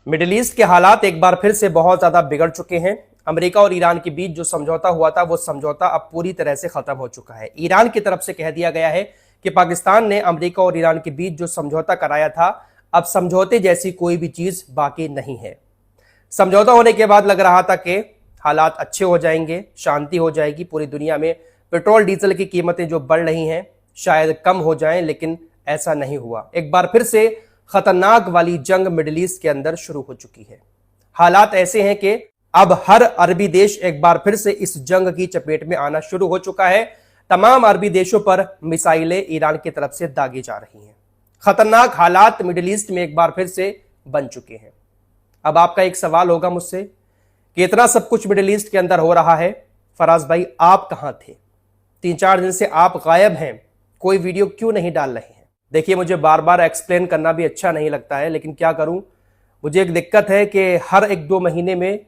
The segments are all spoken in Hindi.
मिडिल ईस्ट के हालात एक बार फिर से बहुत ज्यादा बिगड़ चुके हैं। अमेरिका और ईरान के बीच जो समझौता हुआ था वो समझौता अब पूरी तरह से खत्म हो चुका है। ईरान की तरफ से कह दिया गया है कि पाकिस्तान ने अमेरिका और ईरान के बीच जो समझौता कराया था, अब समझौते जैसी कोई भी चीज बाकी नहीं है। समझौता होने के बाद लग रहा था कि हालात अच्छे हो जाएंगे, शांति हो जाएगी, पूरी दुनिया में पेट्रोल डीजल की कीमतें जो बढ़ रही हैं शायद कम हो जाएं, लेकिन ऐसा नहीं हुआ। एक बार फिर से खतरनाक वाली जंग मिडिल ईस्ट के अंदर शुरू हो चुकी है। हालात ऐसे हैं कि अब हर अरबी देश एक बार फिर से इस जंग की चपेट में आना शुरू हो चुका है। तमाम अरबी देशों पर मिसाइलें ईरान की तरफ से दागी जा रही हैं। खतरनाक हालात मिडिल ईस्ट में एक बार फिर से बन चुके हैं। अब आपका एक सवाल होगा मुझसे कि इतना सब कुछ मिडिल ईस्ट के अंदर हो रहा है, फराज भाई आप कहां थे? 3-4 दिन से आप गायब हैं, कोई वीडियो क्यों नहीं डाल रहे हैं? देखिए, मुझे बार बार एक्सप्लेन करना भी अच्छा नहीं लगता है, लेकिन क्या करूं, मुझे एक दिक्कत है कि हर 1-2 महीने में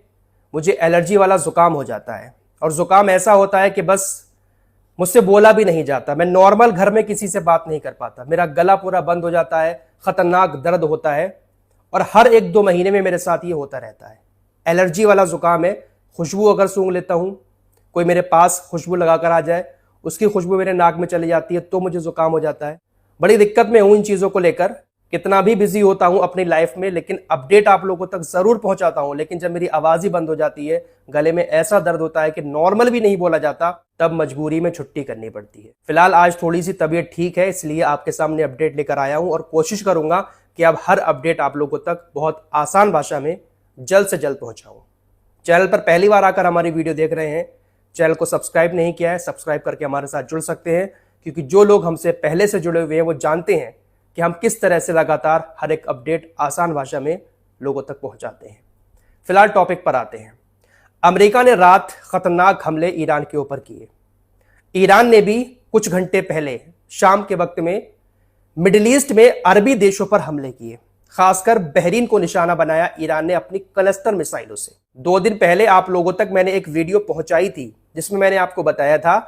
मुझे एलर्जी वाला जुकाम हो जाता है। और जुकाम ऐसा होता है कि बस मुझसे बोला भी नहीं जाता। मैं नॉर्मल घर में किसी से बात नहीं कर पाता, मेरा गला पूरा बंद हो जाता है, खतरनाक दर्द होता है और हर 1-2 महीने में मेरे साथ ये होता रहता है। एलर्जी वाला जुकाम है। खुशबू अगर सूंघ लेता हूं, कोई मेरे पास खुशबू लगाकर आ जाए, उसकी खुशबू मेरे नाक में चली जाती है तो मुझे जुकाम हो जाता है। बड़ी दिक्कत में हूं इन चीजों को लेकर। कितना भी बिजी होता हूं अपनी लाइफ में, लेकिन अपडेट आप लोगों तक जरूर पहुंचाता हूं। लेकिन जब मेरी आवाज ही बंद हो जाती है, गले में ऐसा दर्द होता है कि नॉर्मल भी नहीं बोला जाता, तब मजबूरी में छुट्टी करनी पड़ती है। फिलहाल आज थोड़ी सी तबीयत ठीक है, इसलिए आपके सामने अपडेट लेकर आया हूं और कोशिश करूंगा कि अब हर अपडेट आप लोगों तक बहुत आसान भाषा में जल्द से जल्द पहुंचाऊं। चैनल पर पहली बार आकर हमारी वीडियो देख रहे हैं, चैनल को सब्सक्राइब नहीं किया है, सब्सक्राइब करके हमारे साथ जुड़ सकते हैं, क्योंकि जो लोग हमसे पहले से जुड़े हुए हैं वो जानते हैं कि हम किस तरह से लगातार हर एक अपडेट आसान भाषा में लोगों तक पहुंचाते हैं। फिलहाल टॉपिक पर आते हैं। अमेरिका ने रात खतरनाक हमले ईरान के ऊपर किए। ईरान ने भी कुछ घंटे पहले शाम के वक्त में मिडिल ईस्ट में अरबी देशों पर हमले किए। खासकर बहरीन को निशाना बनाया ईरान ने अपनी क्लस्टर मिसाइलों से। 2 दिन पहले आप लोगों तक मैंने एक वीडियो पहुंचाई थी जिसमें मैंने आपको बताया था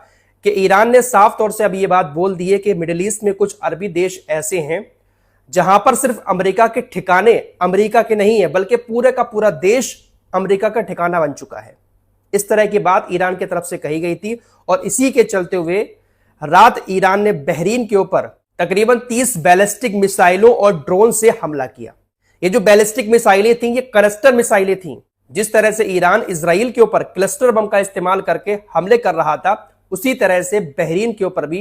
कि ईरान ने साफ तौर से अब यह बात बोल दी है कि मिडिल ईस्ट में कुछ अरबी देश ऐसे हैं जहां पर सिर्फ अमेरिका के ठिकाने अमेरिका के नहीं है, बल्कि पूरे का पूरा देश अमेरिका का ठिकाना बन चुका है। इस तरह की बात ईरान की तरफ से कही गई थी और इसी के चलते हुए रात ईरान ने बहरीन के ऊपर तकरीबन 30 बैलिस्टिक मिसाइलों और ड्रोन से हमला किया। ये जो बैलिस्टिक मिसाइलें थी, ये क्लस्टर मिसाइलें थी। जिस तरह से ईरान इजराइल के ऊपर क्लस्टर बम का इस्तेमाल करके हमले कर रहा था, उसी तरह से बहरीन के ऊपर भी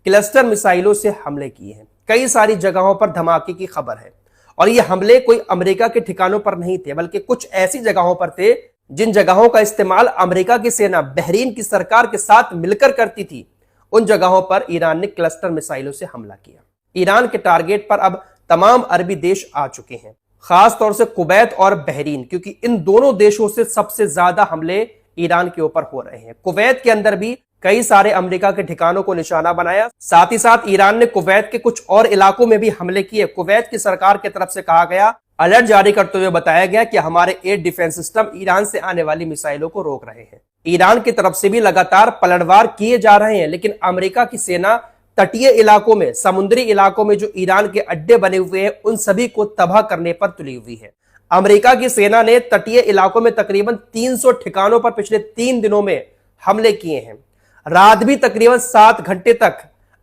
क्लस्टर मिसाइलों से हमले किए हैं। कई सारी जगहों पर धमाके की खबर है और ये हमले कोई अमेरिका के ठिकानों पर नहीं थे, बल्कि कुछ ऐसी जगहों पर थे जिन जगहों का इस्तेमाल अमेरिका की सेना बहरीन की सरकार के साथ मिलकर करती थी। उन जगहों पर ईरान ने क्लस्टर मिसाइलों से हमला किया। ईरान के टारगेट पर अब तमाम अरबी देश आ चुके हैं, खास तौर से कुवैत और बहरीन, क्योंकि इन दोनों देशों से सबसे ज्यादा हमले ईरान के ऊपर हो रहे हैं। कुवैत के अंदर भी कई सारे अमेरिका के ठिकानों को निशाना बनाया। साथ ही साथ ईरान ने कुवैत के कुछ और इलाकों में भी हमले किए। कुवैत की सरकार की तरफ से कहा गया, अलर्ट जारी करते हुए बताया गया कि हमारे एयर डिफेंस सिस्टम ईरान से आने वाली मिसाइलों को रोक रहे हैं। ईरान की तरफ से भी लगातार पलटवार किए जा रहे हैं, लेकिन अमेरिका की सेना तटीय इलाकों में, समुद्री इलाकों में जो ईरान के अड्डे बने हुए हैं, उन सभी को तबाह करने पर तुली हुई है। अमेरिका की सेना ने तटीय इलाकों में तकरीबन 300 ठिकानों पर पिछले 3 दिनों में हमले किए हैं। रात भी तकरीबन 7 घंटे तक,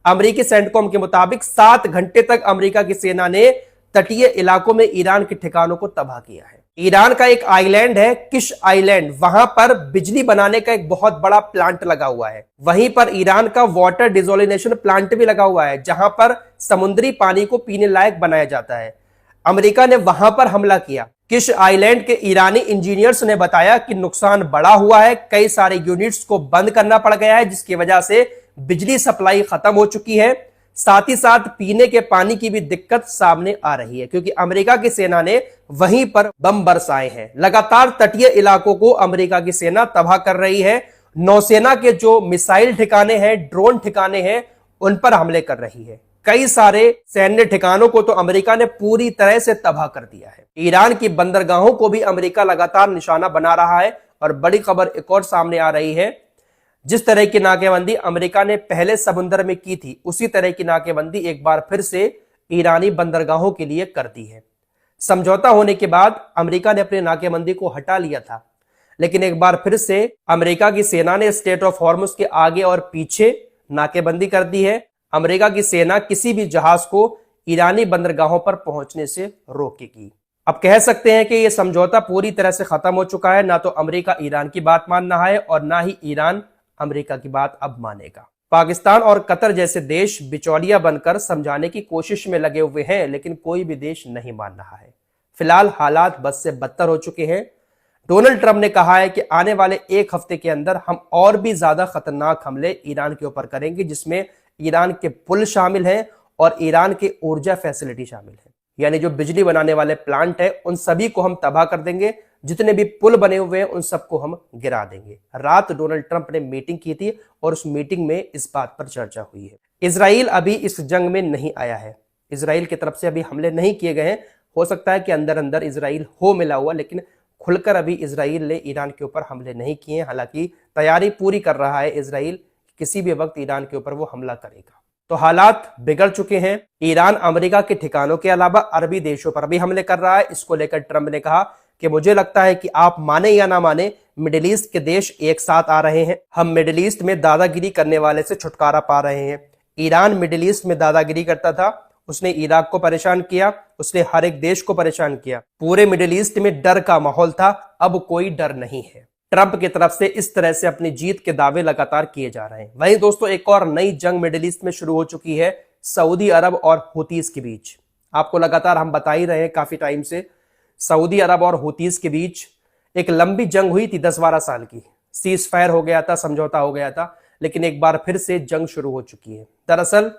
अमेरिकी सेंटकॉम के मुताबिक 7 घंटे तक अमेरिका की सेना ने तटीय इलाकों में ईरान के ठिकानों को तबाह किया है। ईरान का एक आइलैंड है किश आइलैंड, वहां पर बिजली बनाने का एक बहुत बड़ा प्लांट लगा हुआ है। वहीं पर ईरान का वाटर डिसोलिनेशन प्लांट भी लगा हुआ है, जहां पर समुद्री पानी को पीने लायक बनाया जाता है। अमेरिका ने वहां पर हमला किया। किश आइलैंड के ईरानी इंजीनियर्स ने बताया कि नुकसान बड़ा हुआ है, कई सारे यूनिट्स को बंद करना पड़ गया है, जिसकी वजह से बिजली सप्लाई खत्म हो चुकी है। साथ ही साथ पीने के पानी की भी दिक्कत सामने आ रही है, क्योंकि अमेरिका की सेना ने वहीं पर बम बरसाए हैं। लगातार तटीय इलाकों को अमेरिका की सेना तबाह कर रही है। नौसेना के जो मिसाइल ठिकाने हैं, ड्रोन ठिकाने हैं, उन पर हमले कर रही है। कई सारे सैन्य ठिकानों को तो अमेरिका ने पूरी तरह से तबाह कर दिया है। ईरान की बंदरगाहों को भी अमेरिका लगातार निशाना बना रहा है। और बड़ी खबर एक और सामने आ रही है, जिस तरह की नाकेबंदी अमेरिका ने पहले समुद्र में की थी, उसी तरह की नाकेबंदी एक बार फिर से ईरानी बंदरगाहों के लिए कर दी है। समझौता होने के बाद अमेरिका ने अपनी नाकेबंदी को हटा लिया था, लेकिन एक बार फिर से अमेरिका की सेना ने स्ट्रेट ऑफ हॉर्मुज के आगे और पीछे नाकेबंदी कर दी है। अमेरिका की सेना किसी भी जहाज को ईरानी बंदरगाहों पर पहुंचने से रोकेगी। अब कह सकते हैं कि यह समझौता पूरी तरह से खत्म हो चुका है। ना तो अमेरिका ईरान की बात मान रहा है और ना ही ईरान अमेरिका की बात अब मानेगा। पाकिस्तान और कतर जैसे देश बिचौलिया बनकर समझाने की कोशिश में लगे हुए हैं, लेकिन कोई भी देश नहीं मान रहा है। फिलहाल हालात बद से बदतर हो चुके हैं। डोनाल्ड ट्रंप ने कहा है कि आने वाले एक हफ्ते के अंदर हम और भी ज्यादा खतरनाक हमले ईरान के ऊपर करेंगे, जिसमें ईरान के पुल शामिल हैं और ईरान के ऊर्जा फैसिलिटी शामिल है। यानी जो बिजली बनाने वाले प्लांट है उन सभी को हम तबाह कर देंगे, जितने भी पुल बने हुए हैं उन सबको हम गिरा देंगे। रात डोनाल्ड ट्रंप ने मीटिंग की थी और उस मीटिंग में इस बात पर चर्चा हुई है। इजराइल अभी इस जंग में नहीं आया है, इजराइल की तरफ से अभी हमले नहीं किए गए हैं। हो सकता है कि अंदर अंदर इजराइल हो मिला हुआ, लेकिन खुलकर अभी इजराइल ने ईरान के ऊपर हमले नहीं किए। हालांकि तैयारी पूरी कर रहा है इजराइल, किसी भी वक्त ईरान के ऊपर वो हमला करेगा। तो हालात बिगड़ चुके हैं। ईरान अमेरिका के ठिकानों के अलावा अरबी देशों पर भी हमले कर रहा है। इसको लेकर ट्रंप ने कहा कि मुझे लगता है कि आप माने या ना माने, मिडिल ईस्ट के देश एक साथ आ रहे हैं। हम मिडिल ईस्ट में दादागिरी करने वाले से छुटकारा पा रहे हैं। ईरान मिडिल ईस्ट में दादागिरी करता था, उसने इराक को परेशान किया, उसने हर एक देश को परेशान किया। पूरे मिडिल ईस्ट में डर का माहौल था, अब कोई डर नहीं है। ट्रंप की तरफ से इस तरह से अपनी जीत के दावे लगातार किए जा रहे हैं। वहीं दोस्तों एक और नई जंग मिडिल ईस्ट में शुरू हो चुकी है, सऊदी अरब और हुतीज के बीच। आपको लगातार हम बता ही रहे हैं काफी टाइम से, सऊदी अरब और हुतीज के बीच एक लंबी जंग हुई थी 10-12 साल की। सीज फायर हो गया था, समझौता हो गया था, लेकिन एक बार फिर से जंग शुरू हो चुकी है। दरअसल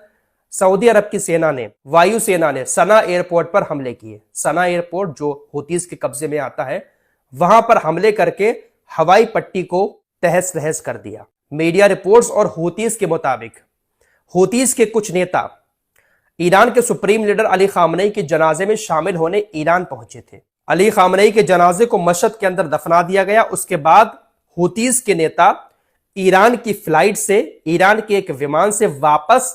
सऊदी अरब की सेना ने, वायुसेना ने सना एयरपोर्ट पर हमले किए। सना एयरपोर्ट जो हुतीज के कब्जे में आता है, वहां पर हमले करके हवाई पट्टी को तहस नहस कर दिया। मीडिया रिपोर्ट्स और हुतीज के मुताबिक हुतीज के कुछ नेता ईरान के सुप्रीम लीडर अली खामनेई के जनाजे में शामिल होने ईरान पहुंचे थे। अली खामनेई के जनाजे को मशहद के अंदर दफना दिया गया। उसके बाद हुतीज के नेता ईरान की फ्लाइट से, ईरान के एक विमान से वापस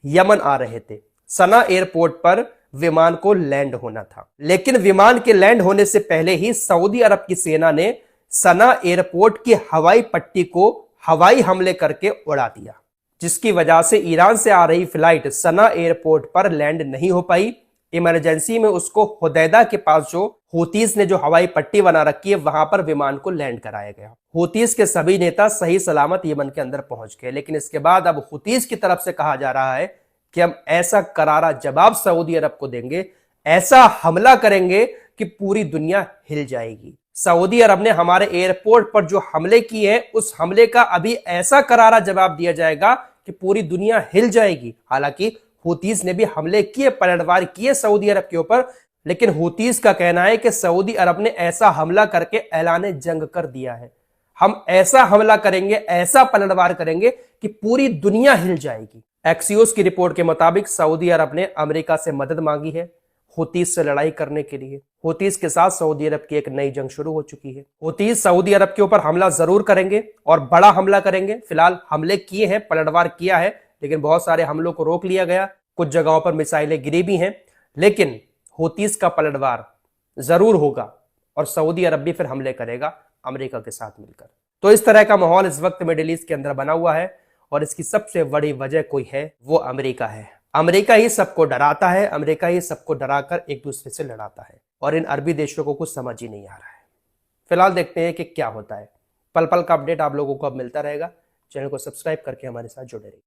यमन आ रहे थे। सना एयरपोर्ट पर विमान को लैंड होना था, लेकिन विमान के लैंड होने से पहले ही सऊदी अरब की सेना ने सना एयरपोर्ट की हवाई पट्टी को हवाई हमले करके उड़ा दिया, जिसकी वजह से ईरान से आ रही फ्लाइट सना एयरपोर्ट पर लैंड नहीं हो पाई। इमरजेंसी में उसको हुदैदा के पास, जो हुतीज ने जो हवाई पट्टी बना रखी है, वहां पर विमान को लैंड कराया गया। हुतीज के सभी नेता सही सलामत यमन के अंदर पहुंच गए, लेकिन इसके बाद अब हुतीज की तरफ से कहा जा रहा है कि हम ऐसा करारा जवाब सऊदी अरब को देंगे, ऐसा हमला करेंगे कि पूरी दुनिया हिल जाएगी। सऊदी अरब ने हमारे एयरपोर्ट पर जो हमले किए हैं, उस हमले का अभी ऐसा करारा जवाब दिया जाएगा कि पूरी दुनिया हिल जाएगी। हालांकि हुतीज ने भी हमले किए, पलटवार किए सऊदी अरब के ऊपर, लेकिन हुतीज का कहना है कि सऊदी अरब ने ऐसा हमला करके ऐलान जंग कर दिया है। हम ऐसा हमला करेंगे, ऐसा पलटवार करेंगे कि पूरी दुनिया हिल जाएगी। एक्सियोस की रिपोर्ट के मुताबिक सऊदी अरब ने अमेरिका से मदद मांगी है हुतीज से लड़ाई करने के लिए। हुतीज के साथ सऊदी अरब की एक नई जंग शुरू हो चुकी है। हुतीज सऊदी अरब के ऊपर हमला जरूर करेंगे और बड़ा हमला करेंगे। फिलहाल हमले किए हैं, पलटवार किया है, लेकिन बहुत सारे हमलों को रोक लिया गया। कुछ जगहों पर मिसाइलें गिरी भी हैं, लेकिन हुतीज का पलटवार जरूर होगा और सऊदी अरब भी फिर हमले करेगा अमेरिका के साथ मिलकर। तो इस तरह का माहौल इस वक्त मिडिल ईस्ट के अंदर बना हुआ है और इसकी सबसे बड़ी वजह कोई है, वो अमेरिका है। अमेरिका ही सबको डराता है, अमेरिका ही सबको डराकर एक दूसरे से लड़ाता है और इन अरबी देशों को कुछ समझ ही नहीं आ रहा है। फिलहाल देखते हैं कि क्या होता है। पल पल का अपडेट आप लोगों को अब मिलता रहेगा। चैनल को सब्सक्राइब करके हमारे साथ जुड़े रहिए।